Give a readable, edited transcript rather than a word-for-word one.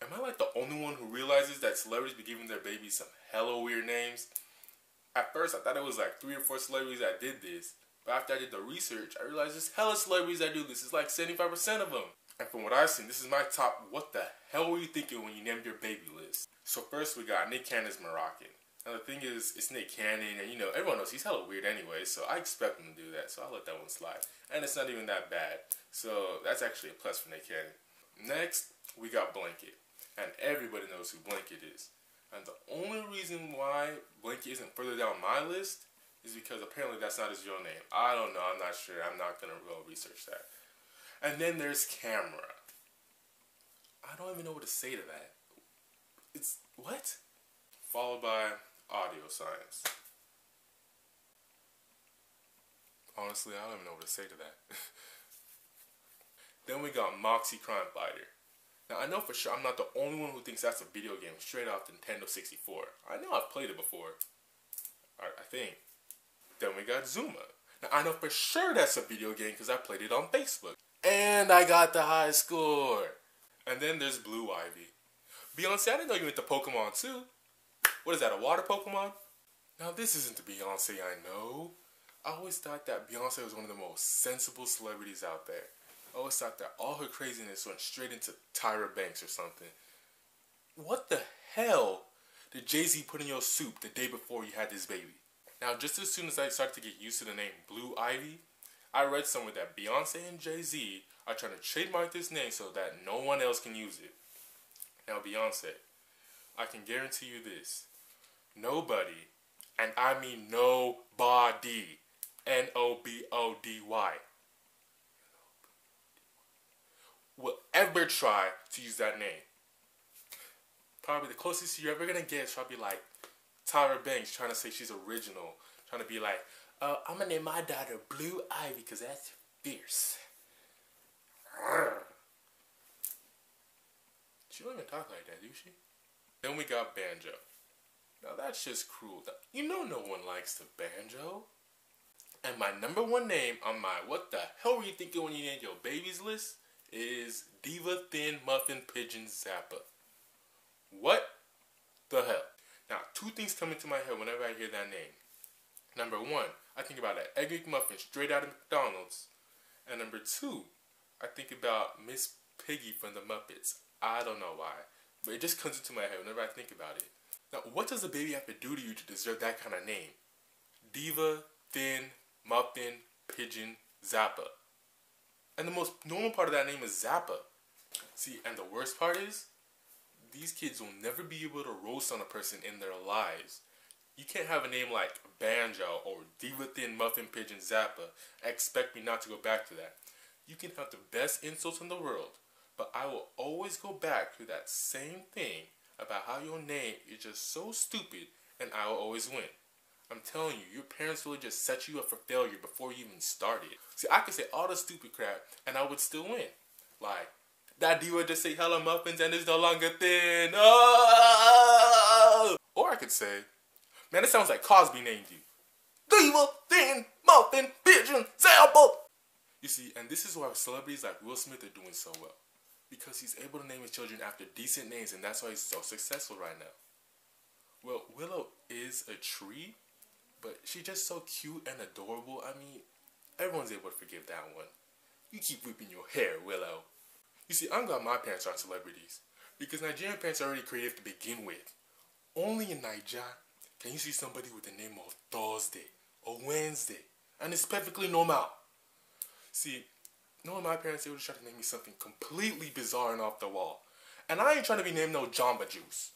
Am I like the only one who realizes that celebrities be giving their babies some hella weird names? At first, I thought it was like 3 or 4 celebrities that did this. But after I did the research, I realized there's hella celebrities that do this. It's like 75% of them. And from what I've seen, this is my top what the hell were you thinking when you named your baby list. So first we got Nick Cannon's Moroccan. Now the thing is, it's Nick Cannon, and you know, everyone knows he's hella weird anyway, so I expect him to do that, so I'll let that one slide. And it's not even that bad, so that's actually a plus for Nick Cannon. Next, we got Blanket. And everybody knows who Blanket is. And the only reason why Blanket isn't further down my list is because apparently that's not his real name. I don't know, I'm not sure, I'm not gonna go research that. And then there's Camera. I don't even know what to say to that. It's, what? Followed by Audio Science. Honestly, I don't even know what to say to that. Then we got Moxie Crime Fighter. Now, I know for sure I'm not the only one who thinks that's a video game straight off the Nintendo 64. I know I've played it before. I think. Then we got Zuma. Now, I know for sure that's a video game because I played it on Facebook. And I got the high score. And then there's Blue Ivy. Beyonce, I didn't know you went to Pokemon too. What is that, a water Pokemon? Now, this isn't the Beyonce I know. I always thought that Beyonce was one of the most sensible celebrities out there. I always thought that all her craziness went straight into Tyra Banks or something. What the hell did Jay-Z put in your soup the day before you had this baby? Now, just as soon as I started to get used to the name Blue Ivy, I read somewhere that Beyonce and Jay-Z are trying to trademark this name so that no one else can use it. Now, Beyonce, I can guarantee you this. Nobody, and I mean nobody, N-O-B-O-D-Y, will ever try to use that name. Probably the closest you're ever going to get is probably like Tyra Banks trying to say she's original. Trying to be like, I'm going to name my daughter Blue Ivy because that's fierce. She don't even talk like that, do she? Then we got Banjo. Now that's just cruel. You know no one likes the banjo. And my number one name on my what the hell were you thinking when you named your baby's list is Diva Thin Muffin Pigeon Zappa. What the hell? Now, 2 things come into my head whenever I hear that name. Number 1, I think about an Egg McMuffin straight out of McDonald's. And number 2, I think about Miss Piggy from the Muppets. I don't know why, but it just comes into my head whenever I think about it. Now, what does a baby have to do to you to deserve that kind of name? Diva, Thin, Muffin, Pigeon, Zappa. And the most normal part of that name is Zappa. See, and the worst part is, these kids will never be able to roast on a person in their lives. You can't have a name like Banjo or Diva Thin Muffin Pigeon Zappa and expect me not to go back to that. You can have the best insults in the world, but I will always go back to that same thing about how your name is just so stupid and I will always win. I'm telling you, your parents really just set you up for failure before you even started. See, I could say all the stupid crap and I would still win. Like, that diva just say hella muffins and is no longer thin. Oh! Or I could say, man, it sounds like Cosby named you. Diva, Thin, Muffin, Pigeon, Sample. You see, and this is why celebrities like Will Smith are doing so well. Because he's able to name his children after decent names, and that's why he's so successful right now. Well, Willow is a tree, but she's just so cute and adorable. I mean, everyone's able to forgive that one. You keep whipping your hair, Willow. You see, I'm glad my parents aren't celebrities, because Nigerian parents are already creative to begin with. Only in Nigeria can you see somebody with the name of Thursday or Wednesday, and it's perfectly normal. See, knowing my parents, they would try to name me something completely bizarre and off the wall. And I ain't trying to be named no Jamba Juice.